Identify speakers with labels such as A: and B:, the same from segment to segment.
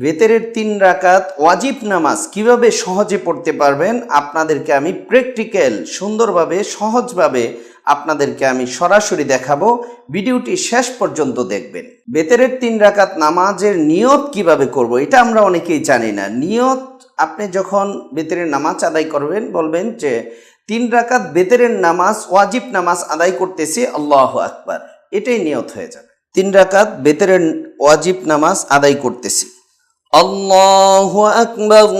A: বেতেরের 3 রাকাত ওয়াজিব নামাজ কিভাবে সহজে পড়তে পারবেন আপনাদেরকে আমি প্র্যাকটিক্যাল সুন্দরভাবে সহজভাবে আপনাদেরকে আমি সরাসরি দেখাবো। ভিডিওটি শেষ পর্যন্ত দেখবেন। বেতেরের 3 রাকাত নামাজের নিয়ত কিভাবে করব এটা আমরা অনেকেই জানি না। নিয়ত, আপনি যখন বেতেরের নামাজ আদায় করবেন বলবেন যে 3 রাকাত বেতেরের নামাজ ওয়াজিব নামাজ আদায় করতেছি, আল্লাহু আকবার, এটাই নিয়ত হয়ে যাবে। 3 রাকাত বেতেরের ওয়াজিব নামাজ আদায় করতেছি। আল্লাহু আকবার।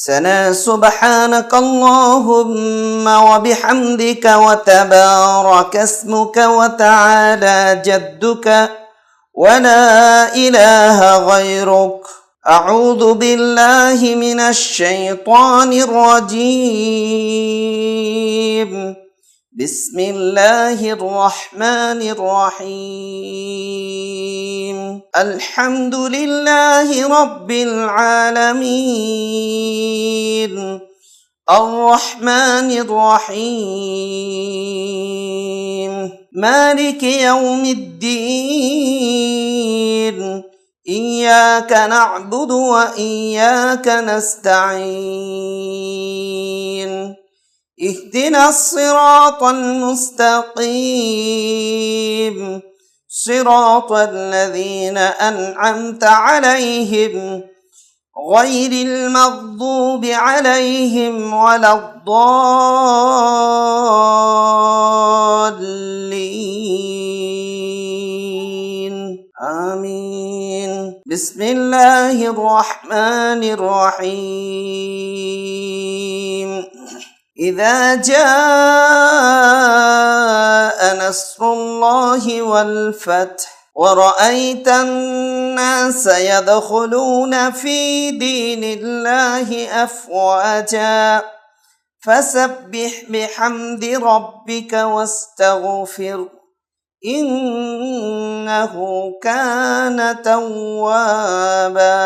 A: সানা সুবহানাকা আল্লাহুম্মা ওয়া বিহামদিকা ওয়া তাবারাকা ইসমুকা ওয়া তাআলা জাদ্দুকা ওয়া লা ইলাহা গায়রুক। আউযু বিল্লাহি মিনাশ শাইতানির রাজীম। বিসমিল্লাহির রহমানির রহিম। আলহামদুলিল্লাহি রাব্বিল আলামিন। আর রহমানির রহিম। মালিকি ইয়াউমিদ্দিন। ইয়্যাকা না'বুদু ওয়া ইয়্যাকা নাস্তাঈন। اهدنا الصراط المستقيم صراط الذين أنعمت عليهم غير المغضوب عليهم ولا الضالين آمين. بسم الله الرحمن الرحيم. إذا جاء نصر الله والفتح ورأيت الناس يدخلون في دين الله أفواجا فسبح بحمد ربك واستغفر إنه كان توابا.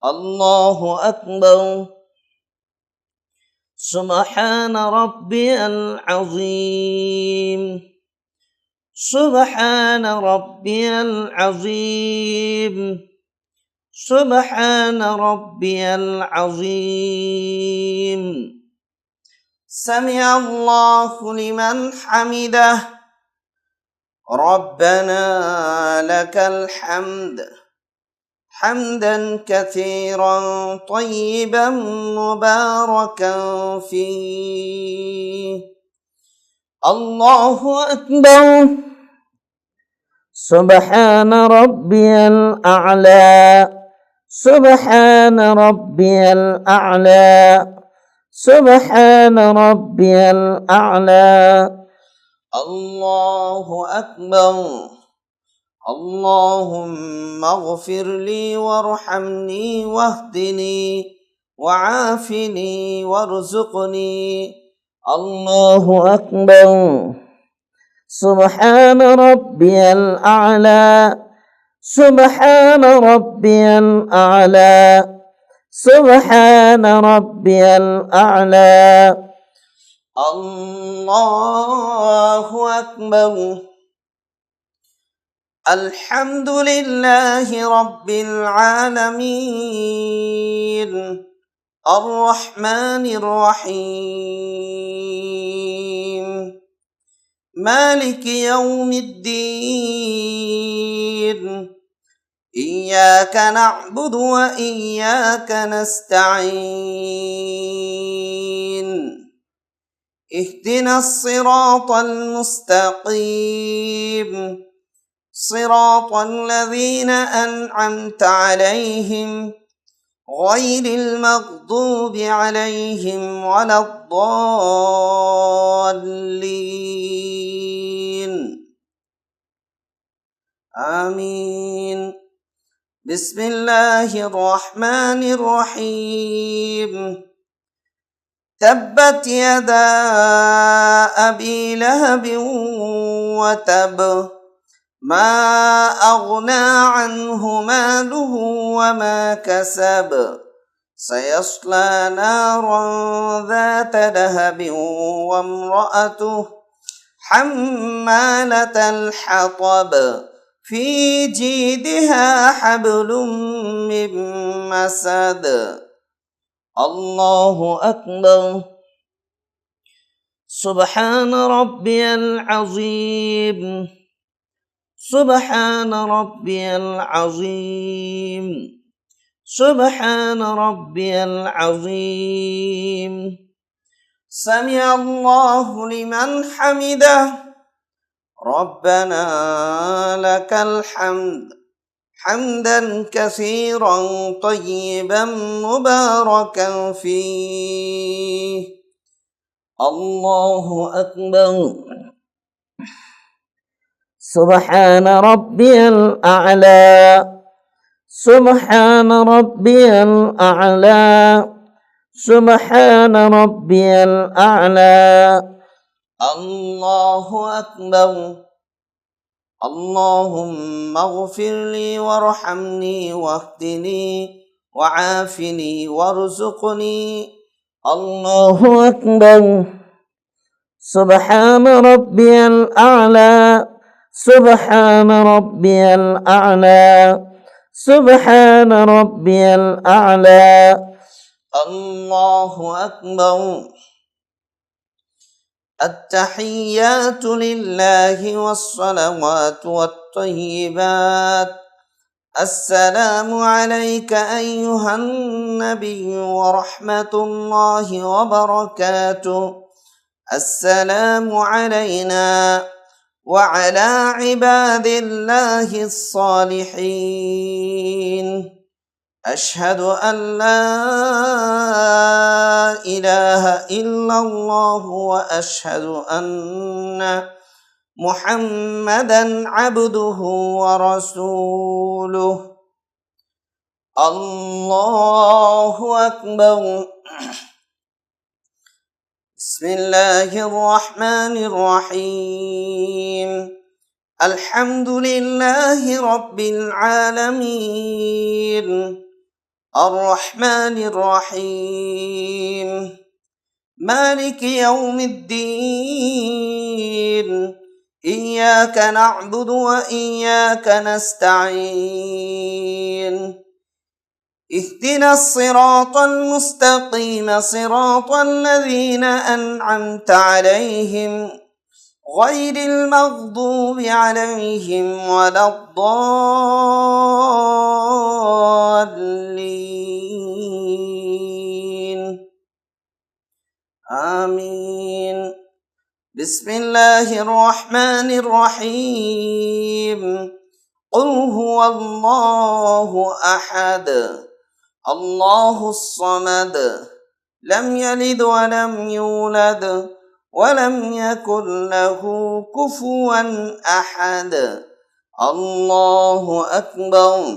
A: الله أكبر. سبحان ربي العظيم. سبحان ربي العظيم. سبحان ربي العظيم. سمع الله لمن حمده. ربنا لك الحمد حمدا كثيرا طيبا مباركا فيه. الله أكبر. سبحان ربي الأعلى. سبحان ربي الأعلى. سبحان ربي الأعلى. الله أكبر. اللهم اغفر لي وارحمني واهدني وعافني وارزقني. الله أكبر. سبحان ربي الأعلى. سبحان ربي الأعلى. سبحان ربي الأعلى. الله أكبر. الحمد لله رب العالمين. الرحمن الرحيم. مالك يوم الدين. إياك نعبد وإياك نستعين. اهدنا الصراط المستقيم صراط الذين أنعمت عليهم غير المغضوب عليهم ولا الضالين آمين. بسم الله الرحمن الرحيم. تبت يدا أبي لهب وتب ما أغنى عنه ماله وما كسب سيصلى نارا ذات لهب وامرأته حمالة الحطب في جيدها حبل من مسد الله أكبر سبحان ربي العظيم سبحان ربي العظيم سبحان ربي العظيم سمع الله لمن حمده ربنا لك الحمد حمدا كثيرا طيبا مباركا فيه الله أكبر سبحان ربي الأعلى سبحان ربي الأعلى سبحان ربي الأعلى الله أكبر اللهم اغفر لي وارحمني واهدني وعافني وارزقني الله أكبر سبحان ربي الأعلى سبحان ربي الأعلى سبحان ربي الأعلى الله أكبر التحيات لله والصلوات والطيبات السلام عليك أيها النبي ورحمة الله وبركاته السلام علينا وعلى عباد الله الصالحين أشهد أن لا إله إلا الله وأشهد أن محمدا عبده ورسوله الله أكبر بسم الله الرحمن الرحيم الحمد لله رب العالمين الرحمن الرحيم مالك يوم الدين إياك نعبد وإياك نستعين اهدنا الصراط المستقيم صراط الذين أنعمت عليهم غير المغضوب عليهم ولا الضالين آمين بسم الله الرحمن الرحيم قل هو الله أحد الله الصمد لم يلد ولم يولد ولم يكن له كفوا أحد الله أكبر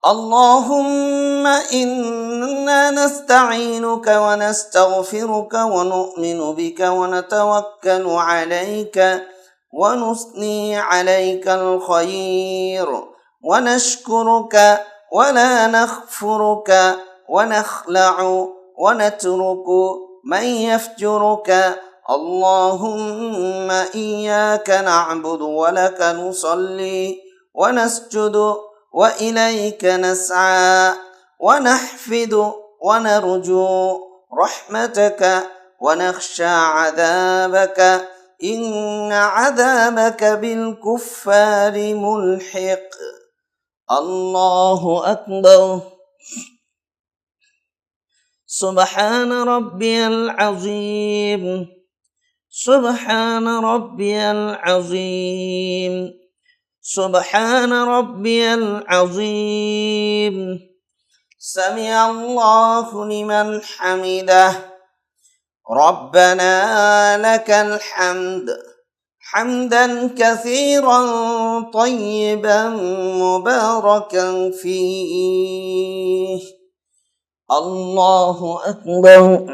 A: اللهم إنا نستعينك ونستغفرك ونؤمن بك ونتوكل عليك ونثني عليك الخير ونشكرك ولا نخفرك ونخلع ونترك من يفجرك اللهم إياك نعبد ولك نصلي ونسجد وإليك نسعى ونحفد ونرجو رحمتك ونخشى عذابك إن عذابك بالكفار ملحق الله أكبر سبحان ربي العظيم سبحان ربي العظيم سبحان ربي العظيم سمع الله لمن حمده ربنا لك الحمد حمدا كثيرا طيبا مباركا فيه الله أكبر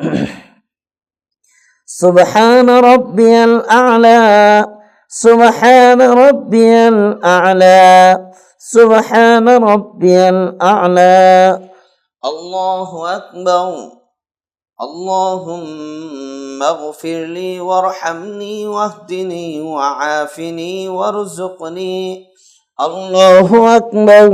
A: سبحان ربي الأعلى سبحان ربي الأعلى سبحان ربي الأعلى الله أكبر اللهم اغفر لي وارحمني واهدني وعافني وارزقني. الله أكبر.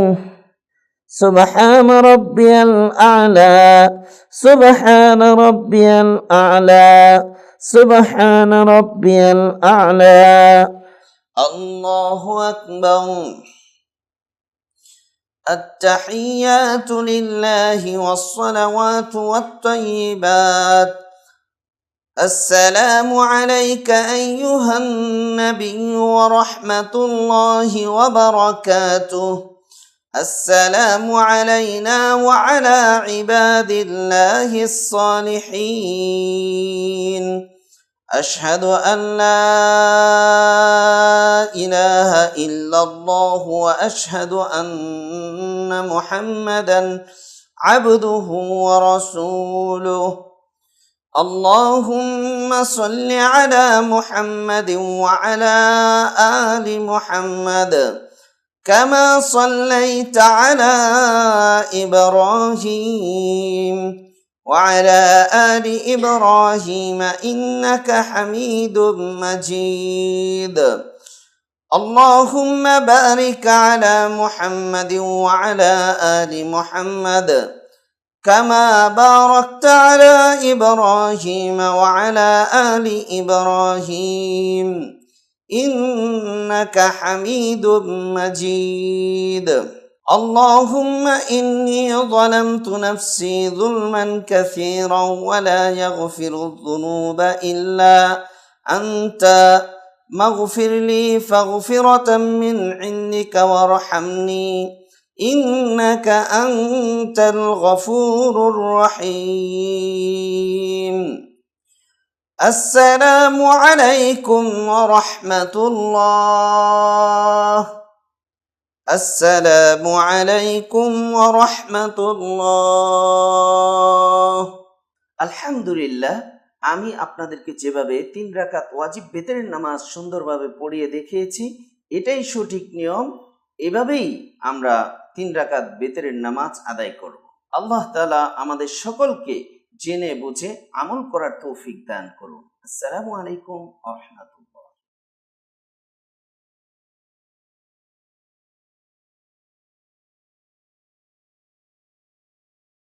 A: سبحان ربي الأعلى، سبحان ربي الأعلى، سبحان ربي الأعلى. الله أكبر. التحيات لله والصلوات والطيبات. السلام عليك أيها النبي ورحمة الله وبركاته. السلام علينا وعلى عباد الله الصالحين. أشهد أن لا إله إلا الله وأشهد أن محمدا عبده ورسوله. اللهم صل على محمد وعلى آل محمد كما صليت على إبراهيم وعلى آل إبراهيم إنك حميد مجيد. اللهم بارك على محمد وعلى آل محمد كما باركت على إبراهيم وعلى آل إبراهيم إنك حميد مجيد. اللهم إني ظلمت نفسي ظلما كثيرا ولا يغفر الذنوب إلا أنت، مغفر لي فاغفرة من عندك وارحمني إنك أنت الغفور الرحيم. السلام عليكم ورحمة الله. السلام عليكم ورحمة الله. আলহামদুলিল্লাহ, আমি আপনাদেরকে যেভাবে 3 রাকাত ওয়াজিব বেতরের নামাজ সুন্দরভাবে পড়িয়ে দেখিয়েছি, এটাই সঠিক নিয়ম। এভাবেই আমরা 3 রাকাত বেতরের নামাজ আদায় করব। আল্লাহ তাআলা আমাদের সকলকে জেনে বুঝে আমল করার তৌফিক দান করুন। আসসালামু আলাইকুম ওয়া রাহমাতুল্লাহ।